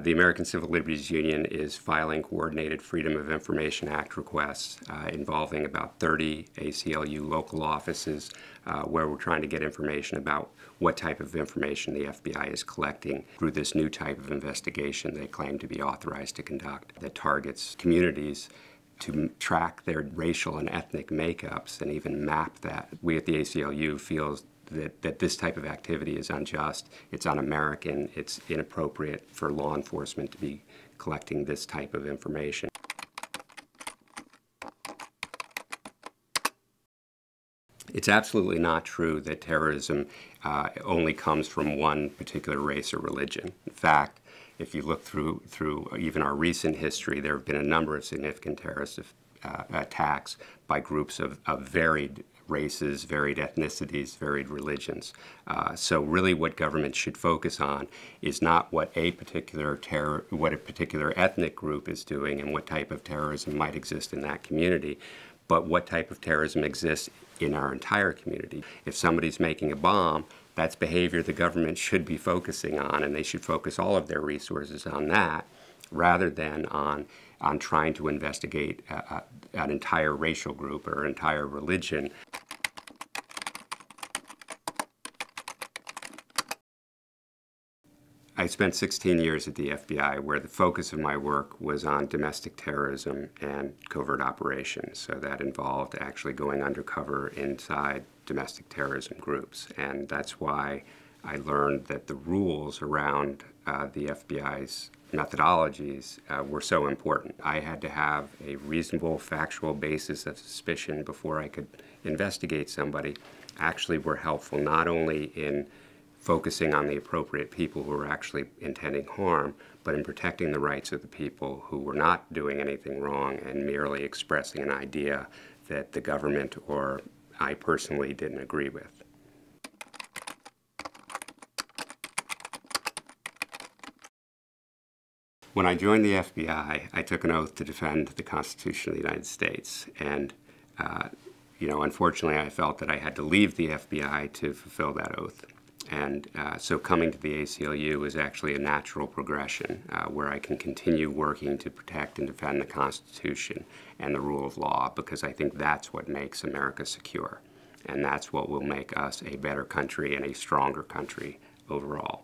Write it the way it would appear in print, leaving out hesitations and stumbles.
The American Civil Liberties Union is filing coordinated Freedom of Information Act requests involving about 30 ACLU local offices where we're trying to get information about what type of information the FBI is collecting through this new type of investigation they claim to be authorized to conduct that targets communities to track their racial and ethnic makeups and even map that. We at the ACLU feel that this type of activity is unjust, it's un-American, it's inappropriate for law enforcement to be collecting this type of information. It's absolutely not true that terrorism only comes from one particular race or religion. In fact, if you look through even our recent history, there have been a number of significant terrorist attacks by groups of varied races, varied ethnicities, varied religions. So really what government should focus on is not what a particular ethnic group is doing and what type of terrorism might exist in that community, but what type of terrorism exists in our entire community. If somebody's making a bomb, that's behavior the government should be focusing on, and they should focus all of their resources on that rather than on trying to investigate an entire racial group or entire religion. I spent 16 years at the FBI where the focus of my work was on domestic terrorism and covert operations. So that involved actually going undercover inside domestic terrorism groups. And that's why I learned that the rules around the FBI's methodologies were so important. I had to have a reasonable factual basis of suspicion before I could investigate somebody. Actually were helpful not only in focusing on the appropriate people who were actually intending harm, but in protecting the rights of the people who were not doing anything wrong and merely expressing an idea that the government or I personally didn't agree with. When I joined the FBI, I took an oath to defend the Constitution of the United States, and unfortunately I felt that I had to leave the FBI to fulfill that oath. And so coming to the ACLU is actually a natural progression where I can continue working to protect and defend the Constitution and the rule of law, because I think that's what makes America secure. And that's what will make us a better country and a stronger country overall.